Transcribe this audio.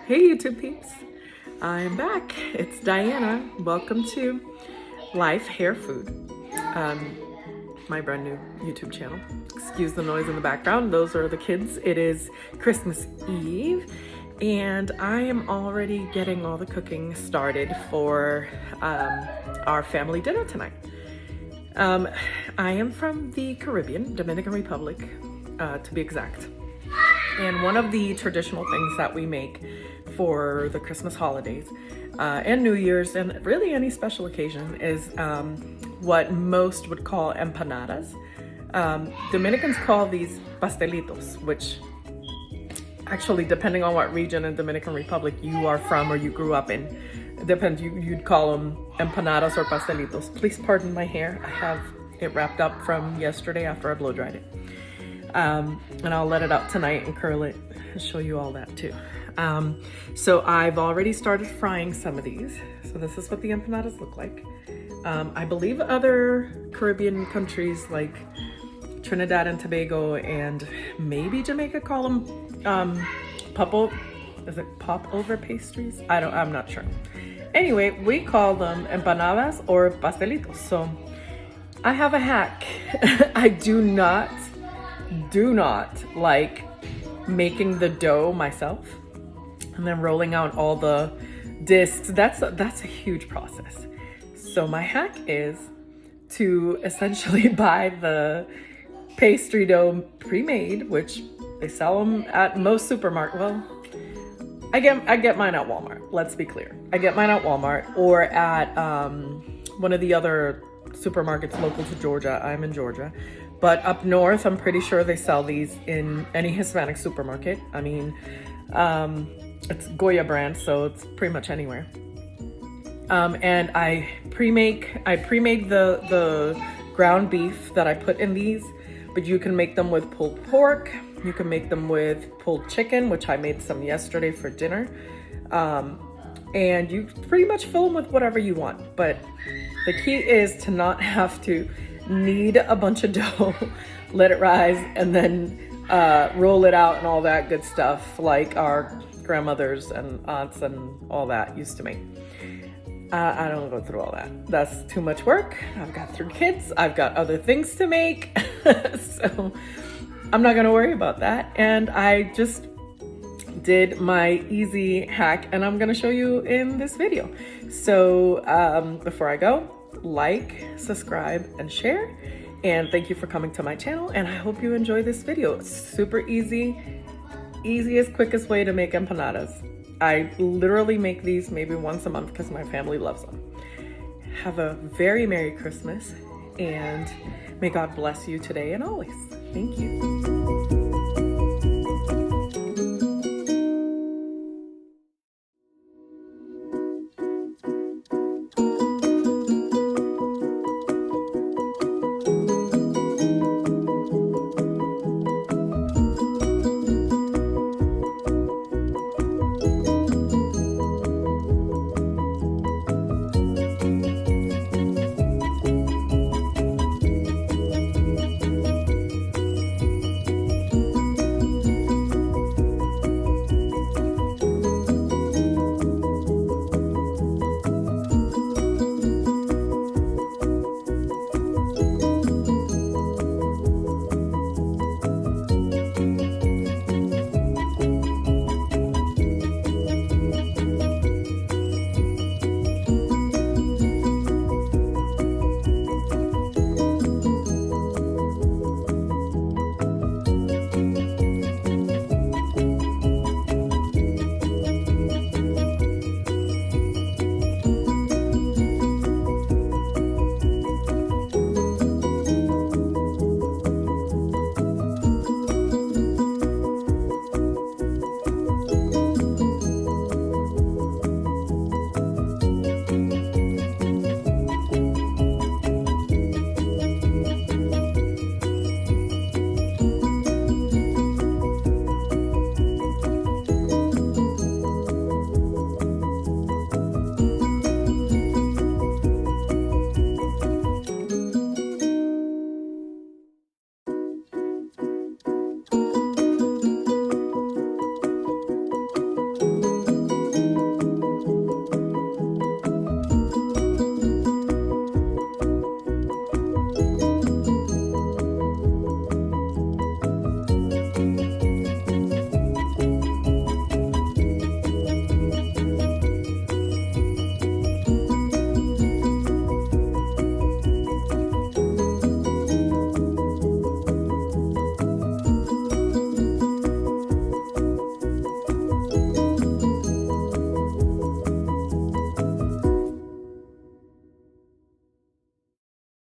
Hey YouTube peeps, I am back. It's Diana. Welcome to Life Hair Food, my brand new YouTube channel. Excuse the noise in the background, those are the kids. It is Christmas Eve and I am already getting all the cooking started for our family dinner tonight. I am from the Caribbean, Dominican Republic, to be exact. And one of the traditional things that we make for the Christmas holidays and New Year's and really any special occasion is what most would call empanadas. Dominicans call these pastelitos, which actually, depending on what region in Dominican Republic you are from or you grew up in, depends, you'd call them empanadas or pastelitos. Please pardon my hair. I have it wrapped up from yesterday after I blow dried it. And I'll let it out tonight and curl it and show you all that too. So I've already started frying some of these. So this is what the empanadas look like. I believe other Caribbean countries like Trinidad and Tobago and maybe Jamaica call them popover pastries? I'm not sure. Anyway, we call them empanadas or pastelitos. So I have a hack. I do not like making the dough myself and then rolling out all the discs. That's a huge process. So my hack is to essentially buy the pastry dough pre-made, which they sell them at most supermarkets. Well, I get mine at Walmart. Let's be clear. I get mine at Walmart or at one of the other supermarkets local to Georgia. I'm in Georgia. But up north, I'm pretty sure they sell these in any Hispanic supermarket. I mean, it's Goya brand, so it's pretty much anywhere. And I pre-made the ground beef that I put in these, but you can make them with pulled pork. You can make them with pulled chicken, which I made some yesterday for dinner. And you pretty much fill them with whatever you want. But the key is to not have to knead a bunch of dough, let it rise, and then roll it out and all that good stuff like our grandmothers and aunts and all that used to make. I don't go through all that. That's too much work. I've got 3 kids. I've got other things to make. So I'm not gonna worry about that. And I just did my easy hack and I'm gonna show you in this video. So before I go, like, subscribe, and share. And thank you for coming to my channel. And I hope you enjoy this video. It's super easy, easiest, quickest way to make empanadas. I literally make these maybe once a month because my family loves them. Have a very Merry Christmas and may God bless you today and always. Thank you.